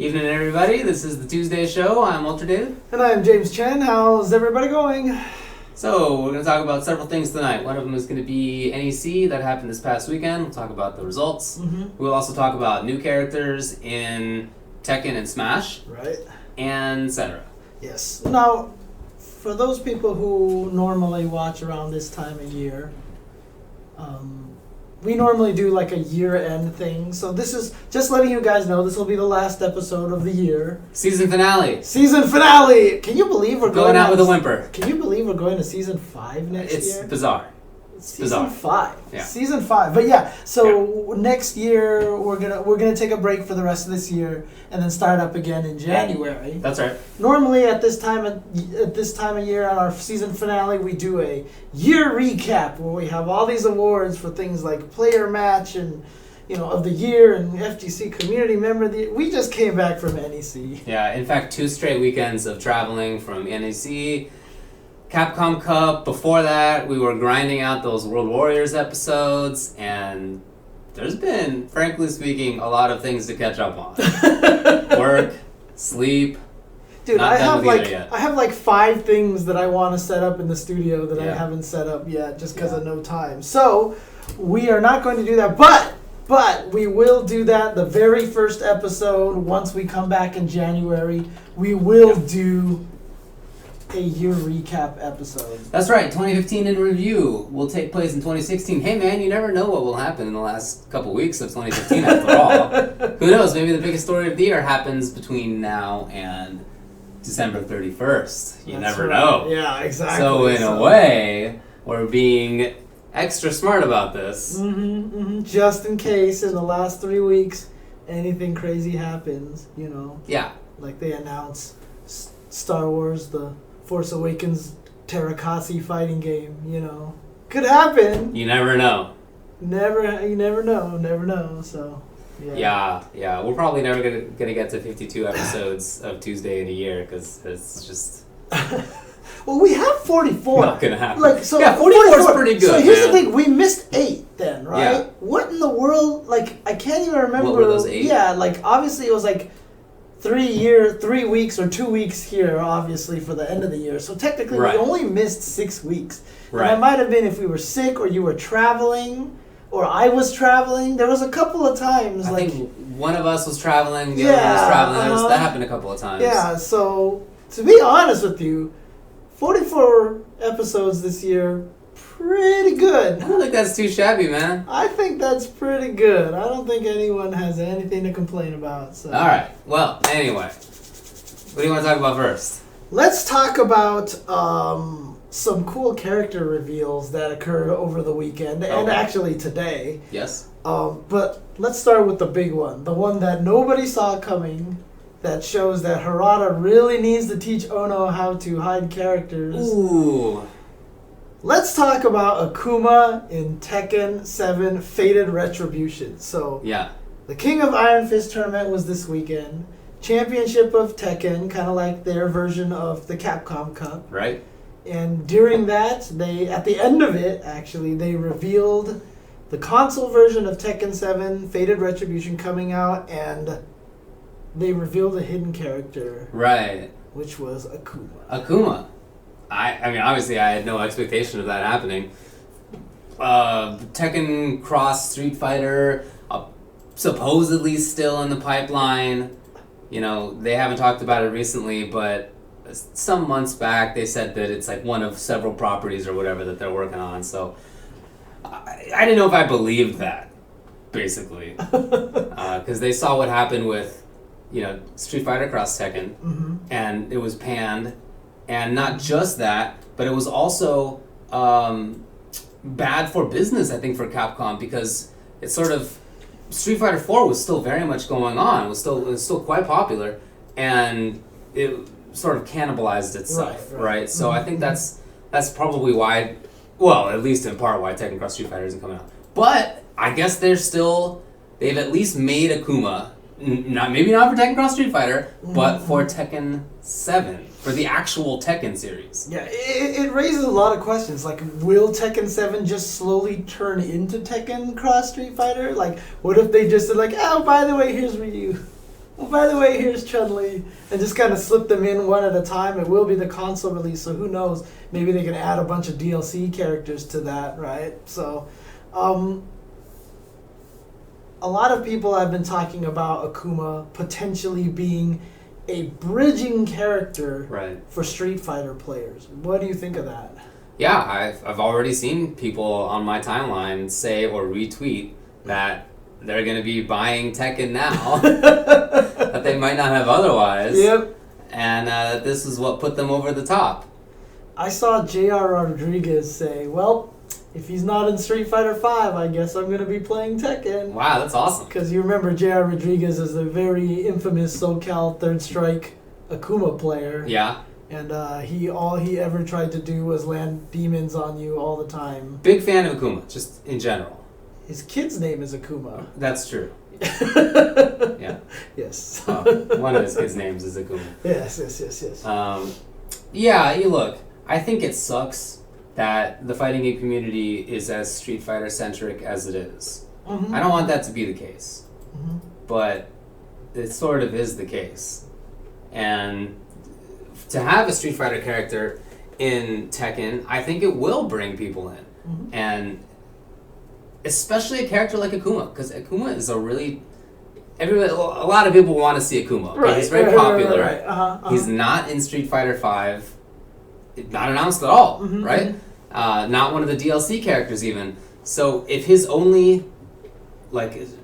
Evening, everybody. This is the Tuesday show. I'm UltraDave. And I'm James Chen. How's everybody going? So, we're going to talk about several things tonight. One of them is going to be NEC that happened this past weekend. We'll talk about the results. We'll also talk about new characters in Tekken and Smash. Right. And etc. Yes. Now, for those people who normally watch around this time of year, we normally do like a year-end thing. So this is just letting you guys know this will be the last episode of the year. Season finale. Season finale! Can you believe we're going out with a whimper. Can you believe we're going to season 5 next year? It's bizarre. Season 5. Yeah. Season 5. But yeah, so next year we're gonna take a break for the rest of this year and then start up again in January. That's right. Normally at this time of year on our season finale we do a year recap where we have all these awards for things like player match and of the year and FGC community member of the year. We just came back from NEC. Yeah, in fact 2 straight weekends of traveling from NEC, Capcom Cup. Before that, we were grinding out those World Warriors episodes, and there's been, frankly speaking, a lot of things to catch up on. Work, sleep. Dude, not I done have with either yet. I have like 5 things that I want to set up in the studio that Yeah. I haven't set up yet just because of no time. So we are not going to do that, but we will do that the very first episode once we come back in January. We will do a year recap episode. That's right, 2015 in review will take place in 2016. Hey man, you never know what will happen in the last couple weeks of 2015 after all. Who knows, maybe the biggest story of the year happens between now and December 31st. You That's never right. know. Yeah, exactly. So in a way, we're being extra smart about this. Just in case in the last 3 weeks anything crazy happens, Yeah. like they announce Star Wars, the Force Awakens Terakasi fighting game, Could happen. You never know. You never know, so, yeah. Yeah. We're probably never gonna get to 52 episodes of Tuesday in a year, because it's just Well, we have 44. not gonna happen. 44 is pretty good, So here's man. the thing, we missed 8 then, right? Yeah. What in the world, I can't even remember. What were those 8? Yeah, obviously it was 3 weeks or 2 weeks here, obviously, for the end of the year. So technically, Right. we only missed 6 weeks. Right. And that might have been if we were sick or you were traveling or I was traveling. There was a couple of times, I think one of us was traveling, the other one was traveling. That happened a couple of times. Yeah, so to be honest with you, 44 episodes this year, pretty good. I don't think that's too shabby, man. I think that's pretty good. I don't think anyone has anything to complain about. So. All right. Well, anyway, what do you want to talk about first? Let's talk about some cool character reveals that occurred over the weekend and actually today. Yes. But let's start with the big one, the one that nobody saw coming, that shows that Harada really needs to teach Ono how to hide characters. Ooh. Let's talk about Akuma in Tekken 7 Fated Retribution. So, Yeah. the King of Iron Fist tournament was this weekend. Championship of Tekken, kind of like their version of the Capcom Cup. Right. And during that, at the end of it, actually, they revealed the console version of Tekken 7 Fated Retribution coming out, and they revealed a hidden character. Right. Which was Akuma. Akuma. I mean, obviously, I had no expectation of that happening. Tekken Cross Street Fighter, supposedly still in the pipeline. They haven't talked about it recently, but some months back they said that it's one of several properties or whatever that they're working on. So I didn't know if I believed that, basically, because they saw what happened with Street Fighter Cross Tekken, and it was panned. And not just that, but it was also bad for business, I think, for Capcom, because it's sort of Street Fighter 4 was still very much going on. It was still quite popular, and it sort of cannibalized itself, right? So I think that's probably why, well, at least in part, why Tekken Cross Street Fighter isn't coming out. But I guess they've at least made Akuma, maybe not for Tekken Cross Street Fighter, but for Tekken 7. For the actual Tekken series. Yeah, it raises a lot of questions. Will Tekken 7 just slowly turn into Tekken Cross Street Fighter? What if they just said, oh, by the way, here's Ryu. Well, by the way, here's Chun-Li, and just kind of slip them in one at a time. It will be the console release, so who knows? Maybe they can add a bunch of DLC characters to that, right? So, a lot of people have been talking about Akuma potentially being a bridging character for Street Fighter players. What do you think of that? Yeah, I've already seen people on my timeline say or retweet that they're going to be buying Tekken now that they might not have otherwise. Yep. And that this is what put them over the top. I saw J.R. Rodriguez say, well, if he's not in Street Fighter V, I guess I'm going to be playing Tekken. Wow, that's awesome. Because you remember J.R. Rodriguez is the very infamous SoCal Third Strike Akuma player. Yeah. And all he ever tried to do was land demons on you all the time. Big fan of Akuma, just in general. His kid's name is Akuma. That's true. Yeah. Yes. One of his kids' names is Akuma. Yes. Yeah, you look, I think it sucks that the fighting game community is as Street Fighter centric as it is. Mm-hmm. I don't want that to be the case. Mm-hmm. But it sort of is the case. And to have a Street Fighter character in Tekken, I think it will bring people in. Mm-hmm. And especially a character like Akuma, because Akuma is a lot of people want to see Akuma. Okay? He's very popular. Right. He's not in Street Fighter V, not announced at all, mm-hmm, right? Not one of the DLC characters even. So if his only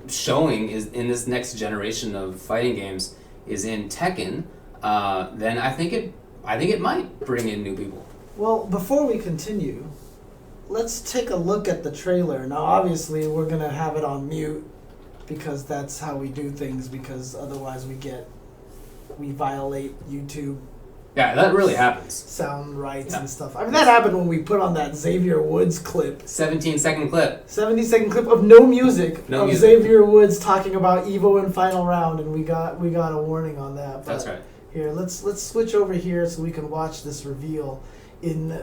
showing is in this next generation of fighting games is in Tekken, then I think it might bring in new people. Well, before we continue, let's take a look at the trailer. Now, obviously, we're going to have it on mute because that's how we do things, because otherwise we violate YouTube. Yeah, that really happens. Sound rights and stuff. I mean, that happened when we put on that Xavier Woods clip. 17-second clip. 70-second clip of no music. No music. Xavier Woods talking about Evo in Final Round, and we got a warning on that. But that's right. Here, let's switch over here so we can watch this reveal in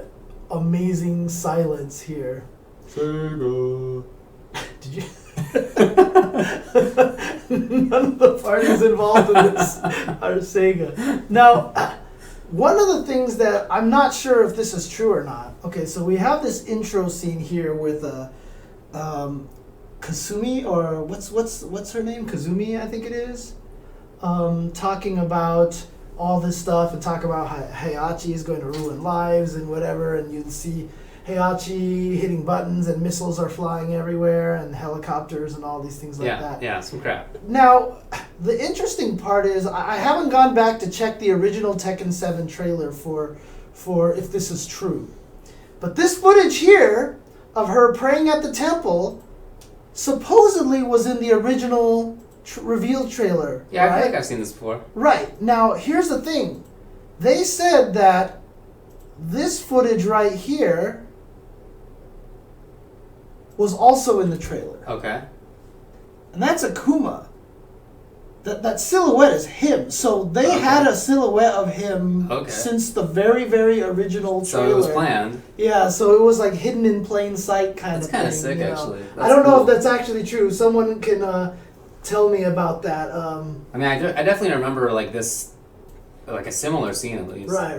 amazing silence here. Sega. Did you? None of the parties involved in this are Sega. Now, one of the things that I'm not sure if this is true or not. Okay, so we have this intro scene here with Kasumi, or what's her name? Kazumi, I think it is. Talking about all this stuff and talk about how Heihachi is going to ruin lives and whatever, and you see Heihachi hitting buttons and missiles are flying everywhere and helicopters and all these things like that. Yeah, some crap. Now, the interesting part is I haven't gone back to check the original Tekken 7 trailer for if this is true. But this footage here of her praying at the temple supposedly was in the original reveal trailer. Yeah, right? I feel like I've seen this before. Right. Now, here's the thing. They said that this footage right here was also in the trailer. Okay. And that's Akuma. That silhouette is him. So they had a silhouette of him since the very, very original trailer. So it was planned. Yeah, so it was like hidden in plain sight kind of thing. That's kind of sick, actually. I don't know if that's actually true. Someone can tell me about that. I mean, I definitely remember like this, like a similar scene at least. Right.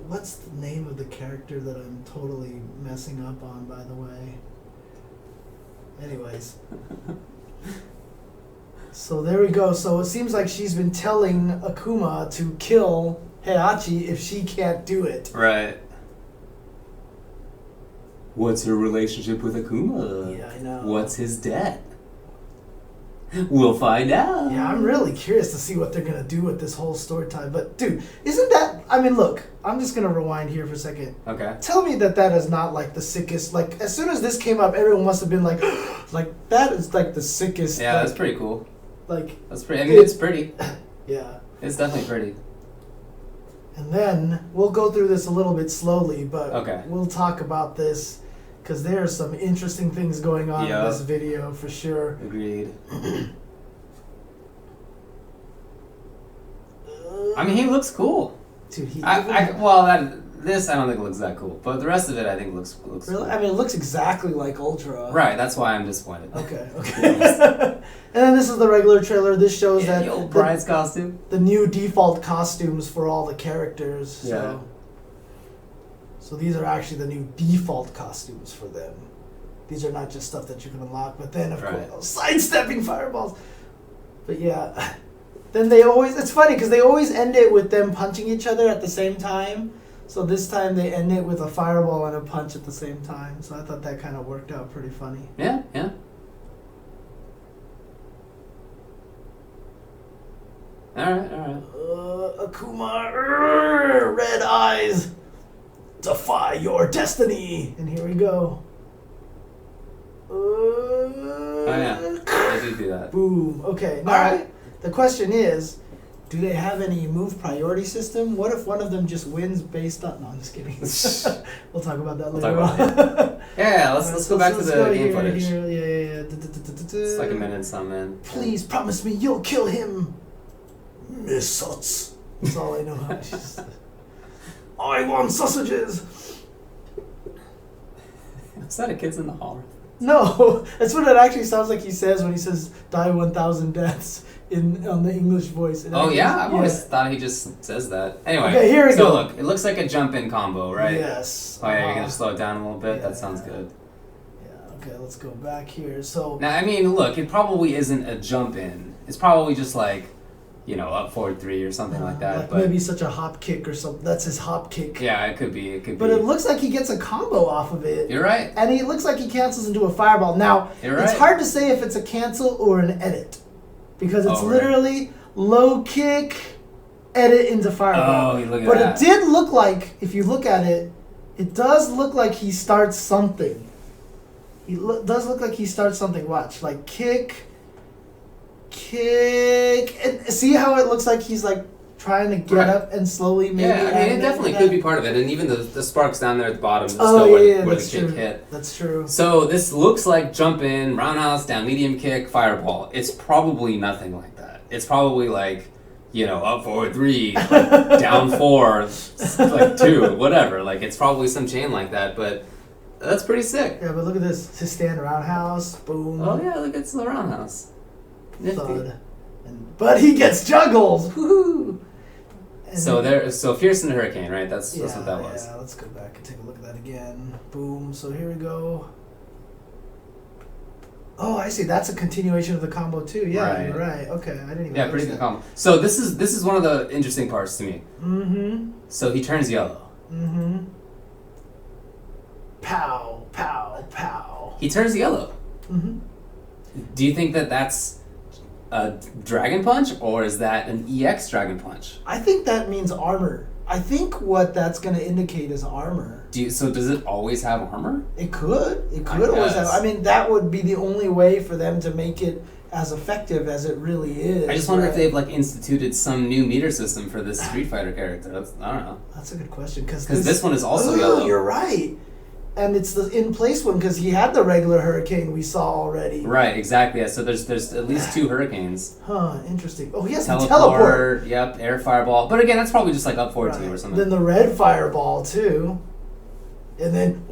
What's the name of the character that I'm totally messing up on, by the way? Anyways. So there we go. So it seems like she's been telling Akuma to kill Heihachi if she can't do it. Right. What's her relationship with Akuma? Yeah, I know. What's his debt? We'll find out. Yeah, I'm really curious to see what they're going to do with this whole story time. But, dude, isn't that... I mean, look, I'm just going to rewind here for a second. Okay. Tell me that is not, like, the sickest... Like, as soon as this came up, everyone must have been like, like, that is, like, the sickest... Yeah, that's pretty cool. Like... That's pretty... I mean, it's pretty. Yeah. It's definitely pretty. And then, we'll go through this a little bit slowly, but we'll talk about this... Because there are some interesting things going on in this video, for sure. Agreed. I mean, he looks cool. Dude, that This I don't think looks that cool, but the rest of it I think looks Really? cool. I mean, it looks exactly like Ultra. Right, that's why I'm disappointed. Okay. And then this is the regular trailer. This shows that the old bride's costume. the new default costumes for all the characters. Yeah. So these are actually the new default costumes for them. These are not just stuff that you can unlock, but then of course sidestepping fireballs. But yeah, then it's funny because they always end it with them punching each other at the same time. So this time they end it with a fireball and a punch at the same time. So I thought that kind of worked out pretty funny. Yeah. All right. Akuma, red eyes, defy your destiny. And here we go. Oh yeah, they do that. Boom. Okay. Now, Alright. The question is, do they have any move priority system? What if one of them just wins based on... No, I'm just kidding. We'll talk about that later on. Yeah, let's go back to the game footage. Yeah. It's like a minute some in. Please promise me you'll kill him, Miss. That's all I know how she says. I want sausages. Is that a Kids in the Hall? No, that's what it actually sounds like he says when he says "die 1,000 deaths" on the English voice. I've always thought he just says that. Anyway, okay, here we go. So look, it looks like a jump-in combo, right? Yes. Oh yeah, you're gonna slow it down a little bit. That sounds good. Yeah. Okay, let's go back here. So now, I mean, look, it probably isn't a jump-in. It's probably just like, up forward 3 or something like that. like but maybe such a hop kick or something. That's his hop kick. yeah, it could be. But it looks like he gets a combo off of it. You're right. And it looks like he cancels into a fireball. Now, it's hard to say if it's a cancel or an edit. Because it's literally low kick, edit into fireball. Oh, look at but that. It did look like, if you look at it, it does look like he starts something. Does look like he starts something. Watch. Like kick, and see how it looks like he's like trying to get up and slowly maybe. Yeah, I mean, it definitely could be part of it. And even the sparks down there at the bottom is still where the kick hit. That's true. So this looks like jump in, roundhouse, down medium kick, fireball. It's probably nothing like that. It's probably like, up forward 3, like down 4, like 2, whatever. Like it's probably some chain like that, but that's pretty sick. Yeah, but look at this. His stand roundhouse, boom. Oh yeah, look, it's the roundhouse. Thud. But he gets juggled. Woohoo! So Fierce and Hurricane, right? That's what that was. Yeah, let's go back and take a look at that again. Boom. So here we go. Oh, I see. That's a continuation of the combo too. Yeah, you're right. Okay, I didn't even. Yeah, pretty good combo. So this is one of the interesting parts to me. Mm-hmm. So he turns yellow. Mm-hmm. Pow, pow, pow. He turns yellow. Mm-hmm. Do you think that that's a Dragon Punch, or is that an EX Dragon Punch? I think that means armor. I think what that's going to indicate is armor. So does it always have armor? It could. It could always have. I mean, that would be the only way for them to make it as effective as it really is. I just wonder if they've instituted some new meter system for this Street Fighter character. I don't know. That's a good question because this one is also yellow. You're right. And it's the in-place one because he had the regular Hurricane we saw already. Right, exactly. Yeah, so there's at least 2 Hurricanes. Huh, interesting. Oh, he has teleport. the teleport. Yep, air fireball. But again, that's probably just like up forward 2 or something. Then the red fireball too. And then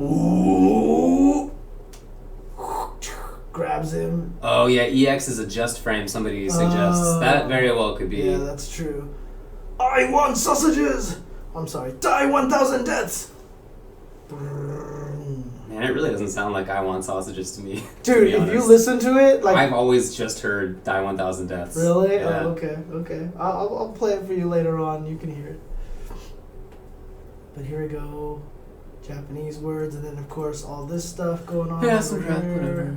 grabs him. Oh yeah, EX is a just frame, somebody suggests. That very well could be. Yeah, that's true. I want sausages! I'm sorry, die 1,000 deaths! Man, it really doesn't sound like I want sausages to me. Dude, if you listen to it, like I've always just heard die 1,000 deaths. Really? Yeah. Oh, okay. I'll play it for you later on. You can hear it. But here we go. Japanese words, and then of course all this stuff going on. Yeah, some crap, here. whatever.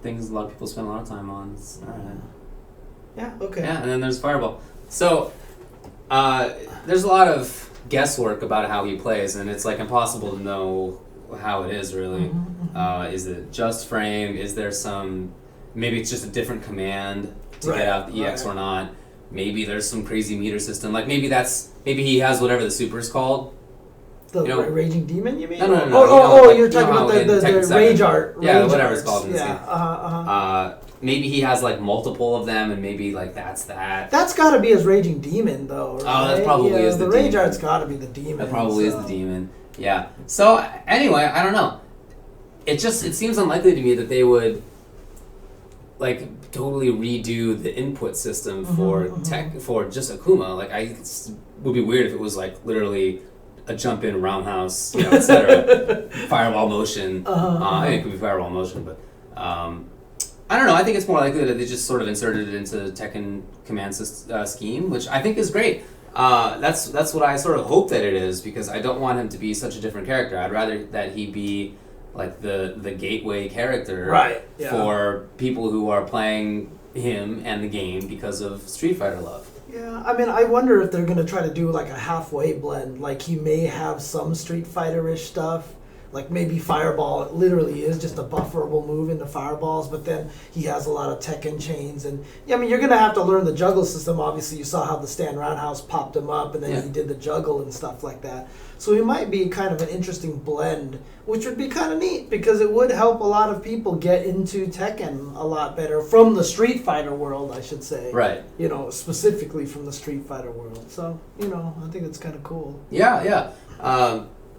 Things a lot of people spend a lot of time on. Alright. Yeah, okay. Yeah, and then there's Fireball. So, there's a lot of guesswork about how he plays, and it's like impossible to know how it is really. Is it just frame? Is there maybe it's just a different command to get out the EX or not? Maybe there's some crazy meter system. Like maybe he has whatever the super is called. The Raging Demon, you mean? No. You're talking about the Rage Art. Yeah, Rage whatever arts. it's called in this game. maybe he has like multiple of them, and maybe like that's that. That's got to be his raging demon, though. Right? Oh, that probably is the rage demon. art's got to be the demon. That probably is the demon. Yeah. So anyway, I don't know. It seems unlikely to me that they would like totally redo the input system for for just Akuma. Like it would be weird if it was like literally a jump in, roundhouse, etc. Fireball motion. I think it could be fireball motion, but I don't know. I think it's more likely that they just sort of inserted it into the Tekken command scheme, which I think is great. That's what I sort of hope that it is, because I don't want him to be such a different character. I'd rather that he be like the gateway character for people who are playing him and the game because of Street Fighter love. Yeah, I mean, I wonder if they're going to try to do like a halfway blend. Like he may have some Street Fighter-ish stuff. Like maybe Fireball literally is just a bufferable move into Fireballs, but then he has a lot of Tekken chains. And yeah, I mean, you're going to have to learn the juggle system. Obviously, you saw how the stand roundhouse popped him up, and then he did the juggle and stuff like that. So he might be kind of an interesting blend, which would be kind of neat, because it would help a lot of people get into Tekken a lot better from the Street Fighter world, I should say. Right. You know, specifically from the Street Fighter world. So, you know, I think it's kind of cool. Yeah.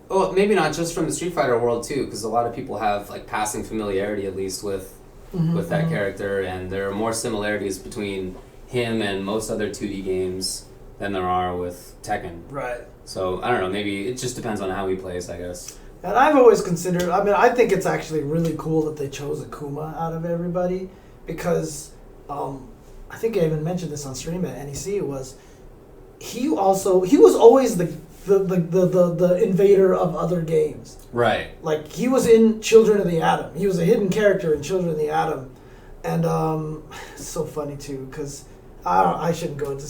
Well, maybe not just from the Street Fighter world too, because a lot of people have like passing familiarity at least with that character, and there are more similarities between him and most other 2D games than there are with Tekken. Right. So I don't know. Maybe it just depends on how he plays, I guess. And I've always considered. I mean, I think it's actually really cool that they chose Akuma out of everybody, because I think I even mentioned this on stream at NEC. He was always the invader of other games. Right. Like, he was in Children of the Atom. He was a hidden character in Children of the Atom. And it's so funny, too, because I shouldn't go into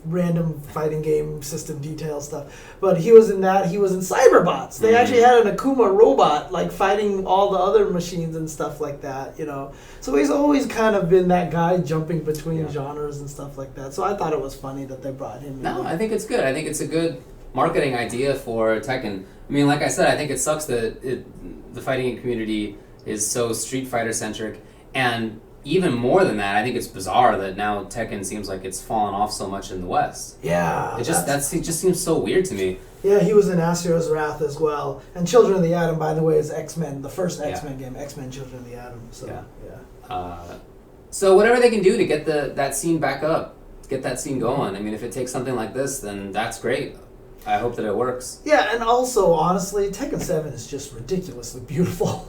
random fighting game system detail stuff. But he was in that. He was in Cyberbots. They actually had an Akuma robot, like, fighting all the other machines and stuff like that, you know. So he's always kind of been that guy jumping between genres and stuff like that. So I thought it was funny that they brought him in. No, I think it's good. I think it's a good marketing idea for Tekken. I mean, like I said, I think it sucks that the fighting community is so Street Fighter centric, and even more than that, I think it's bizarre that now Tekken seems like it's fallen off so much in the West. Yeah, it just seems so weird to me. Yeah, he was in Asura's Wrath as well, and Children of the Atom, by the way, is X-Men, the first X-Men game, X-Men: Children of the Atom. So so whatever they can do to get that scene back up, get that scene going. I mean, if it takes something like this, then that's great. I hope that it works. Yeah, and also, honestly, Tekken 7 is just ridiculously beautiful.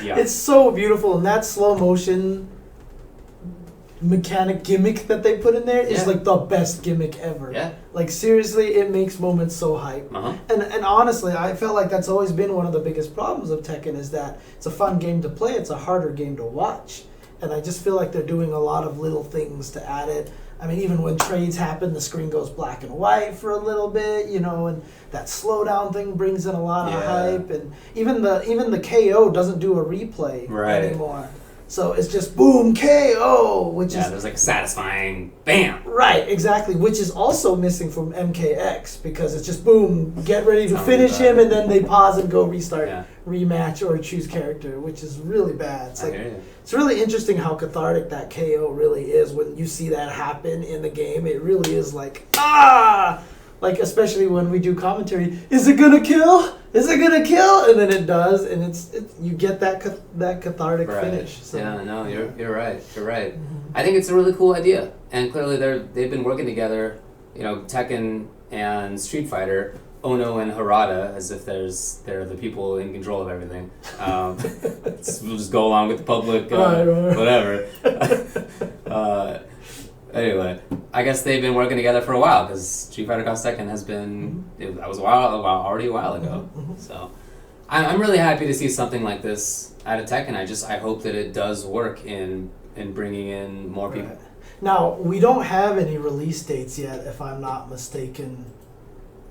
It's so beautiful, and that slow motion mechanic gimmick that they put in there is like the best gimmick ever. Yeah. Like, seriously, it makes moments so hype. And honestly, I felt like that's always been one of the biggest problems of Tekken, is that it's a fun game to play, it's a harder game to watch. And I just feel like they're doing a lot of little things to add it. I mean, even when trades happen, the screen goes black and white for a little bit, you know, and that slowdown thing brings in a lot of hype. And even the KO doesn't do a replay anymore. So it's just boom, KO, which is... there's like a satisfying bam. Right, exactly, which is also missing from MKX, because it's just boom, get ready to finish him, and then they pause and go restart, rematch, or choose character, which is really bad. It's like, it's really interesting how cathartic that KO really is when you see that happen in the game. It really is like, like, especially when we do commentary, is it gonna kill? Is it gonna kill? And then it does, and it's you get that cathartic finish. So, you're right. You're right. I think it's a really cool idea, and clearly they've been working together. You know, Tekken and Street Fighter, Ono and Harada, as if they're the people in control of everything. We'll just go along with the public, whatever. Anyway, I guess they've been working together for a while, because Street Fighter Cross Tekken has been... That was already a while ago. So I'm really happy to see something like this out of Tekken. I hope that it does work in bringing in more people. Now, we don't have any release dates yet, if I'm not mistaken.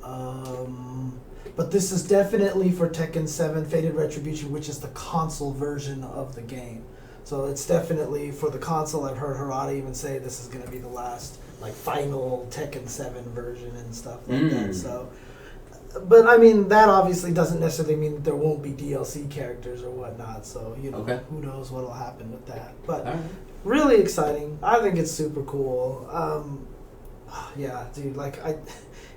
But this is definitely for Tekken 7 Fated Retribution, which is the console version of the game. So it's definitely for the console. I've heard Harada even say this is going to be the last, like, final Tekken 7 version and stuff like that. So But I mean, that obviously doesn't necessarily mean that there won't be DLC characters or whatnot. So who knows what'll happen with that. But really exciting. I think it's super cool. Yeah, dude. Like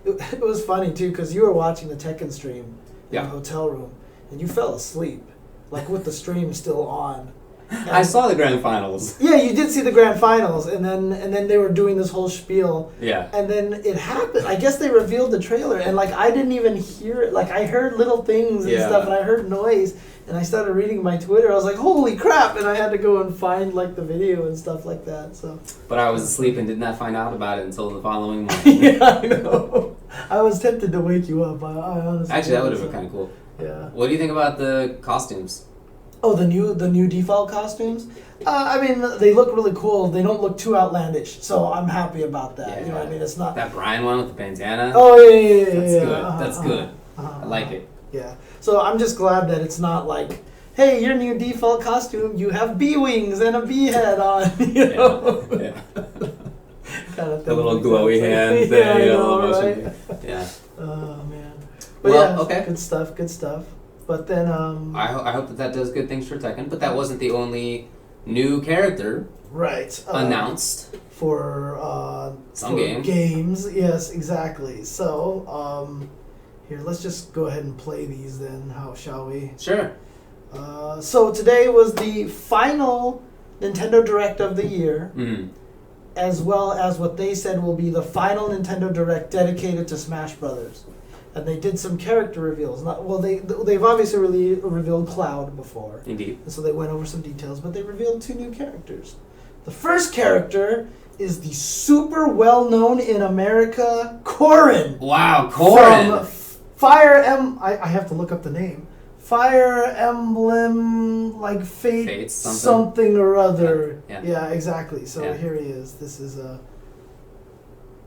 it was funny too because you were watching the Tekken stream in the hotel room and you fell asleep, like with the stream still on. And I saw the grand finals. Yeah, you did see the grand finals, and then they were doing this whole spiel. Yeah. And then it happened. I guess they revealed the trailer, and like I didn't even hear it. Like I heard little things and stuff, and I heard noise, and I started reading my Twitter. I was like, "Holy crap!" And I had to go and find like the video and stuff like that. So. But I was asleep and did not find out about it until the following morning. Yeah, I know. I was tempted to wake you up. I honestly. Actually, that would have been kind of cool. Yeah. What do you think about the costumes? Oh, the new default costumes? I mean, they look really cool. They don't look too outlandish, so I'm happy about that. Yeah, you know what I mean? It's not... That Brian one with the bandana? Oh, yeah. That's good. That's good. I like it. Yeah. So I'm just glad that it's not like, hey, your new default costume, you have bee wings and a bee head on, you know? Yeah. Kind of the little glowy hand thing. Yeah, I know, right? Yeah. Oh, man. But well, okay. Good stuff. But then... I hope that does good things for Tekken, but that wasn't the only new character announced for some games. Games, yes, exactly. So, here, let's just go ahead and play these then, how shall we? Sure. So today was the final Nintendo Direct of the year, as well as what they said will be the final Nintendo Direct dedicated to Smash Brothers. And they did some character reveals. They've obviously really revealed Cloud before. Indeed. And so they went over some details, but they revealed 2 new characters. The first character is the super well-known in America Corrin. Wow, Corrin! From I have to look up the name. Fire Emblem, like Fates something or other. Yeah, exactly. So here he is. This is a...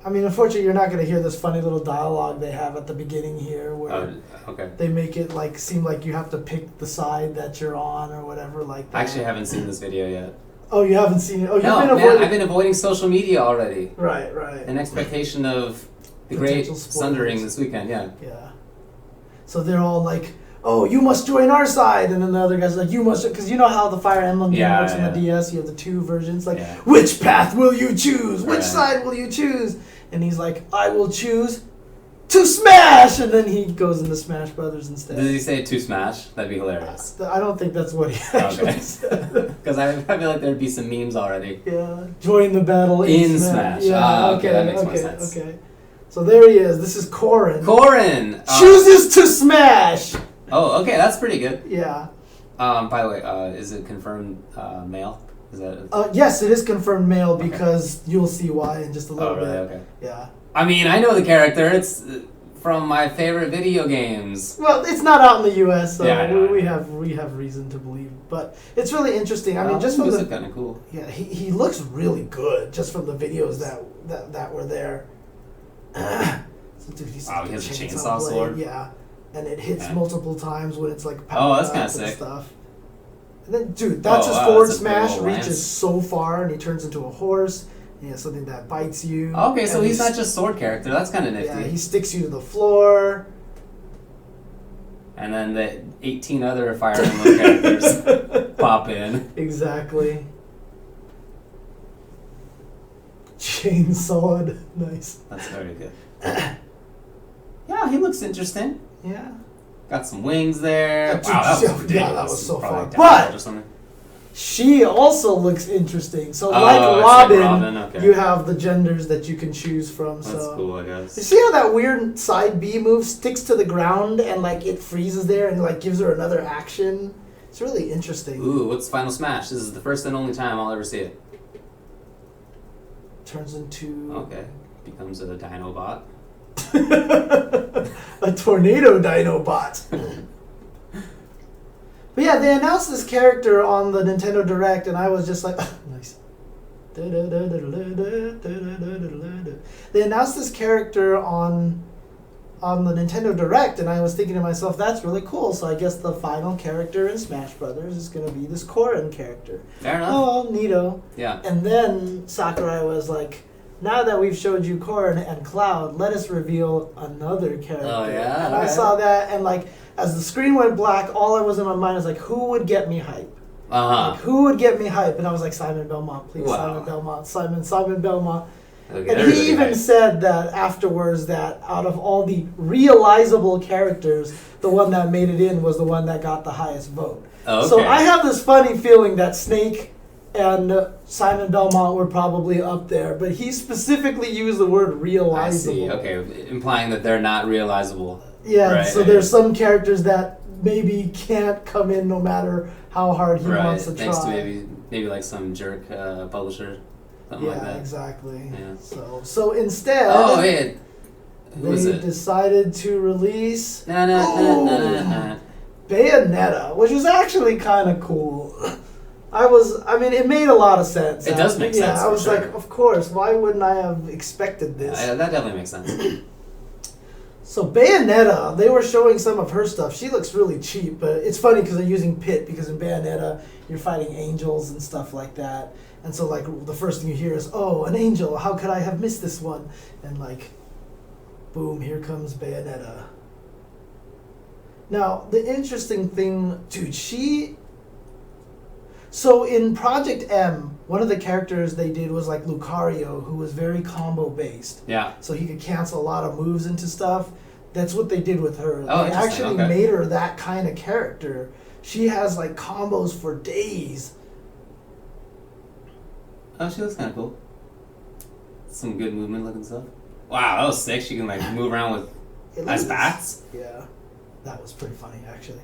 I mean, unfortunately, you're not going to hear this funny little dialogue they have at the beginning here, where they make it like seem like you have to pick the side that you're on or whatever like that. I actually haven't seen this video yet. Oh, you haven't seen it? Oh, I've been avoiding social media already. Right. In expectation of the great Sundering this weekend, yeah. So they're all like, oh, you must join our side, and then the other guy's like, you must, because you know how the Fire Emblem game works on the DS, you have the 2 versions, like, which path will you choose? Which side will you choose? And he's like, I will choose to smash, and then he goes into Smash Brothers instead. Did he say to smash? That'd be hilarious. I don't think that's what he actually said. Because I feel like there'd be some memes already. Yeah, join the battle in Smash. Yeah, okay, that makes more sense. Okay, so there he is. This is Corrin. Chooses to smash. Oh, okay, that's pretty good. Yeah. By the way, is it confirmed male? Is that? Yes, it is confirmed male because you'll see why in just a little bit. Really? Okay. Yeah. I mean, I know the character. It's from my favorite video games. Well, it's not out in the U.S., so we have reason to believe. But it's really interesting. I mean, just from the kind of cool. Yeah, he looks really good just from the videos that were there. So, dude, he has a chainsaw sword. Yeah, and it hits multiple times when it's like that's kind of sick stuff. And then, dude, that's his forward smash reaches so far, and he turns into a horse. And he has something that bites you. Okay, so he's not just sword character. That's kind of nifty. Yeah, he sticks you to the floor. And then the 18 other Fire Emblem characters pop in. Exactly. Chainsawed. Nice. That's very good. Yeah, he looks interesting. Yeah. Got some wings there. Wow, that was so far. But she also looks interesting. So like Robin, you have the genders that you can choose from. That's cool, I guess. You see how that weird side B move sticks to the ground and like it freezes there and like gives her another action? It's really interesting. Ooh, what's Final Smash? This is the first and only time I'll ever see it. Turns into... Okay. Becomes a Dinobot. A tornado Dinobot. But yeah, they announced this character on the Nintendo Direct, and I was just like, nice. They announced this character on the Nintendo Direct, and I was thinking to myself, that's really cool. So I guess the final character in Smash Brothers is going to be this Corrin character. Fair enough. Oh, neato. Yeah. And then Sakurai was like, now that we've showed you Korra and Cloud, let us reveal another character. Oh, yeah? And I saw that, and like, as the screen went black, all that was in my mind was like, who would get me hype? Like, who would get me hype? And I was like, Simon Belmont, please, Wow. Simon Belmont, Simon Belmont. Okay, And he even said that afterwards that out of all the realizable characters, the one that made it in was the one that got the highest vote. Okay. So I have this funny feeling that Snake and Simon Belmont were probably up there, but he specifically used the word realizable. I see. Okay, implying that they're not realizable. Yeah, Right. so there's some characters that maybe can't come in no matter how hard he wants to try. Thanks to maybe like some jerk publisher, something like that. Yeah, exactly. Yeah. So instead, Oh, hey, who was they it? decided to release Nah. Bayonetta, which was actually kind of cool. I mean, it made a lot of sense. It does make sense. Yeah, I was for like, sure. of course, why wouldn't I have expected this? That definitely makes sense. So Bayonetta, they were showing some of her stuff. She looks really cheap, but it's funny because they're using Pit, because in Bayonetta, you're fighting angels and stuff like that. And so, like, the first thing you hear is, oh, an angel, how could I have missed this one? And, like, boom, here comes Bayonetta. Now, the interesting thing, dude, So in Project M, one of the characters they did was like Lucario, who was very combo based. Yeah. So he could cancel a lot of moves into stuff. That's what they did with her. Oh, They interesting, actually okay. made her that kind of character. She has like combos for days. Oh, she looks kind of cool. Some good movement looking stuff. Wow, that was sick. She can like move around with It as looks- bats. Yeah, that was pretty funny actually.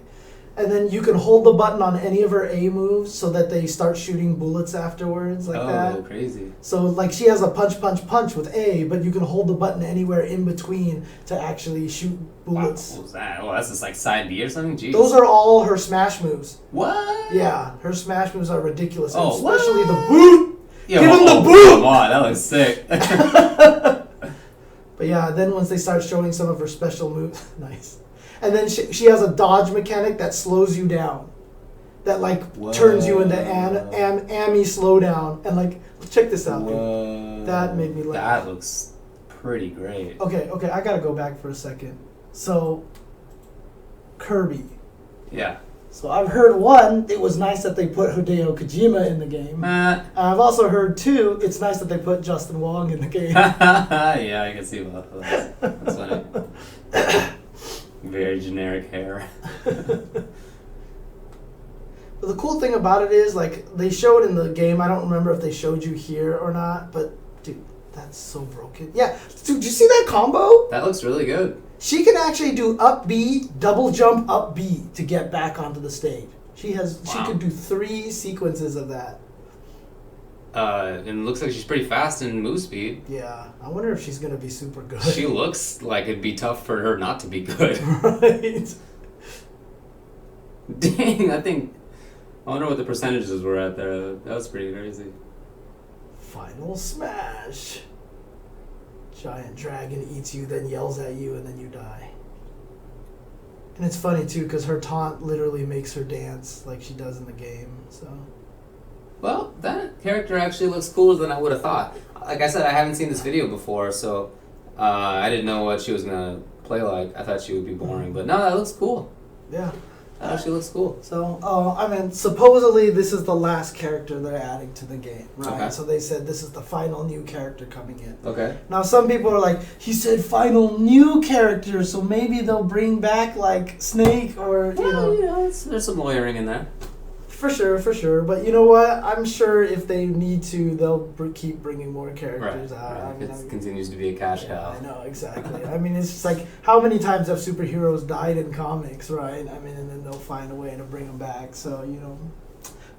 And then you can hold the button on any of her A moves so that they start shooting bullets afterwards like that. Oh, crazy. So like she has a punch with A, but you can hold the button anywhere in between to actually shoot Wow, bullets. what was that? Oh, that's just like side B or something? Jeez. Those are all her smash moves. What? Yeah, her smash moves are ridiculous, and Oh, especially what? the boot. Yeah, Give him the oh, boot! Come on, that looks sick. But yeah, then once they start showing some of her special moves, nice. And then she has a dodge mechanic that slows you down. That like turns you into Amy slowdown. And like, check this out, dude. Whoa. That made me laugh. That looks pretty great. Okay, I gotta go back for a second. So, Kirby. Yeah. So I've heard one, it was nice that they put Hideo Kojima in the game. I've also heard two, it's nice that they put Justin Wong in the game. Yeah, I can see both of those. That's funny. Very generic hair. But the cool thing about it is, like, they show it in the game. I don't remember if they showed you here or not, but dude, that's so broken. Yeah, dude, did you see that combo? That looks really good. She can actually do up B, double jump up B to get back onto the stage. She could do 3 sequences of that. And it looks like she's pretty fast in move speed. Yeah, I wonder if she's gonna be super good. She looks like it'd be tough for her not to be good. Right. Dang, I wonder what the percentages were at there. That was pretty crazy. Final smash. Giant dragon eats you, then yells at you, and then you die. And it's funny too, because her taunt literally makes her dance like she does in the game. So. Well, that character actually looks cooler than I would have thought. Like I said, I haven't seen this video before, so I didn't know what she was gonna play like. I thought she would be boring, but no, that looks cool. Yeah. That actually looks cool. So, I mean, supposedly this is the last character they're adding to the game, right? Okay. So they said this is the final new character coming in. Okay. Now, some people are like, he said final new character, so maybe they'll bring back, like, Snake or, you know. Yeah, there's some lawyering in there. For sure. But you know what? I'm sure if they need to, they'll keep bringing more characters out. Right. I mean, It continues to be a cash cow. I know, exactly. I mean, it's just like, how many times have superheroes died in comics, right? I mean, and then they'll find a way to bring them back. So, you know,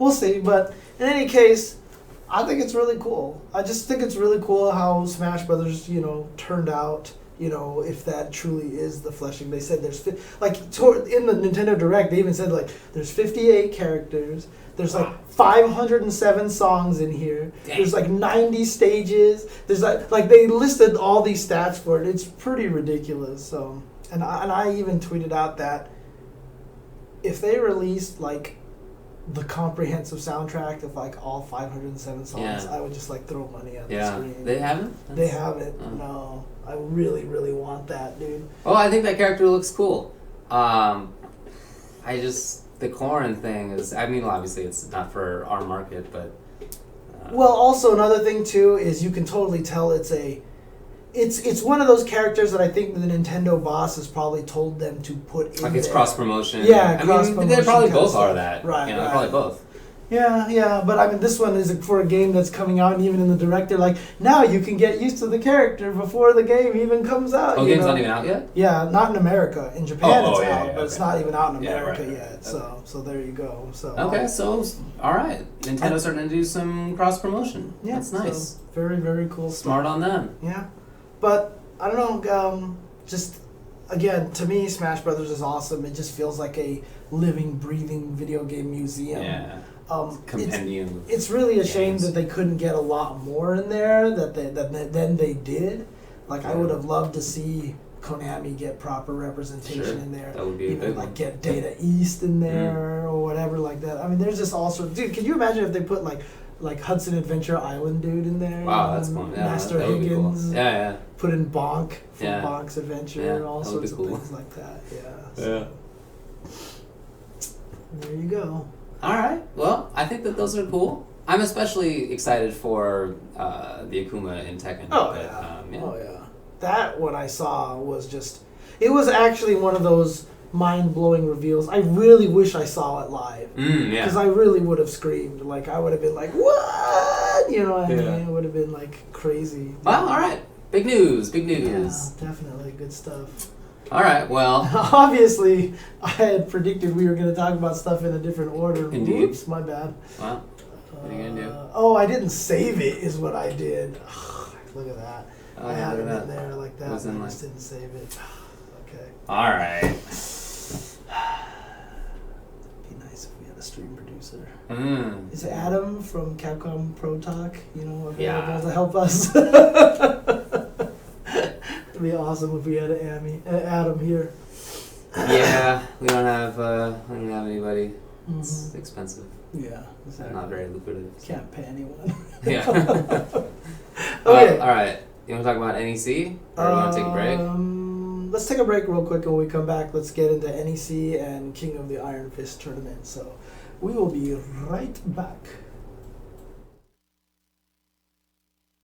we'll see. But in any case, I think it's really cool. I just think it's really cool how Smash Brothers, you know, turned out. You know, if that truly is the fleshing. They said there's in the Nintendo Direct, they even said like there's 58 characters. There's like 507 songs in here. Dang. There's like 90 stages. There's like they listed all these stats for it. It's pretty ridiculous. So, and I even tweeted out that if they released like the comprehensive soundtrack of like all 507 songs, Yeah. I would just like throw money at the Yeah. screen. They haven't? They haven't. Oh. No. I really, really want that, dude. Well, I think that character looks cool. The Corrin thing is, I mean, obviously it's not for our market, but... Well, also another thing too is you can totally tell it's one of those characters that I think the Nintendo boss has probably told them to put in like it's there. cross-promotion. Yeah, I cross-promotion mean, they probably kind of both are stuff. that. Right, You know, right. probably both. Yeah, but I mean, this one is for a game that's coming out, and even in the director, like, now you can get used to the character before the game even comes out. Oh, you game's know? not even out yet? Yeah, not in America. In Japan, it's yeah, out, yeah, but it's okay. not even out in Yeah, America right. yet. So there you go. So Okay, so, alright. Nintendo's starting to do some cross-promotion. yeah, That's nice. So very, very cool stuff. Smart on them. Yeah, but I don't know. Just again, to me, Smash Brothers is awesome. It just feels like a living, breathing video game museum. Yeah. It's, Compendium. it's really a shame games. that they couldn't get a lot more in there than they did. Like I would have loved to see Konami get proper representation Sure. in there. That would be a Even big like one. get Data East in there or whatever like that. I mean, there's just all sorts. Dude, can you imagine if they put like Hudson Adventure Island dude in there? Wow, that's cool. Yeah, Master that would be cool. Higgins. Yeah. Put in Bonk from Yeah. Bonk's Adventure, Yeah, all that would be sorts of cool. things like that. Yeah. Yeah. There you go. Alright, well, I think that those are cool. I'm especially excited for the Akuma in Tekken. Oh, but, yeah. Oh, yeah. That one I saw was just... It was actually one of those mind-blowing reveals. I really wish I saw it live. Yeah. Because I really would have screamed. Like, I would have been like, what? You know what I Yeah. mean? It would have been, like, crazy. Well, alright. Big news. Yeah, definitely. Good stuff. Alright, well, Obviously, I had predicted we were going to talk about stuff in a different order. Indeed. Oops, my bad. well, what are you going to do? Oh, I didn't save it, is what I did. Look at that. Oh, I had it look at in that. there like that, It was and in I like- just didn't save it. Okay. Alright. Be nice if we had a stream producer. Is Is Adam from Capcom Pro Talk, available Yeah. to help us? It'd be awesome if we had Adam here. Yeah, we don't have anybody. It's Mhm. expensive. Yeah, exactly. Not very lucrative. Can't pay anyone. Yeah. Okay. Alright. You want to talk about NEC? Or you want to take a break? Let's take a break real quick, and when we come back, let's get into NEC and King of the Iron Fist tournament. So we will be right back.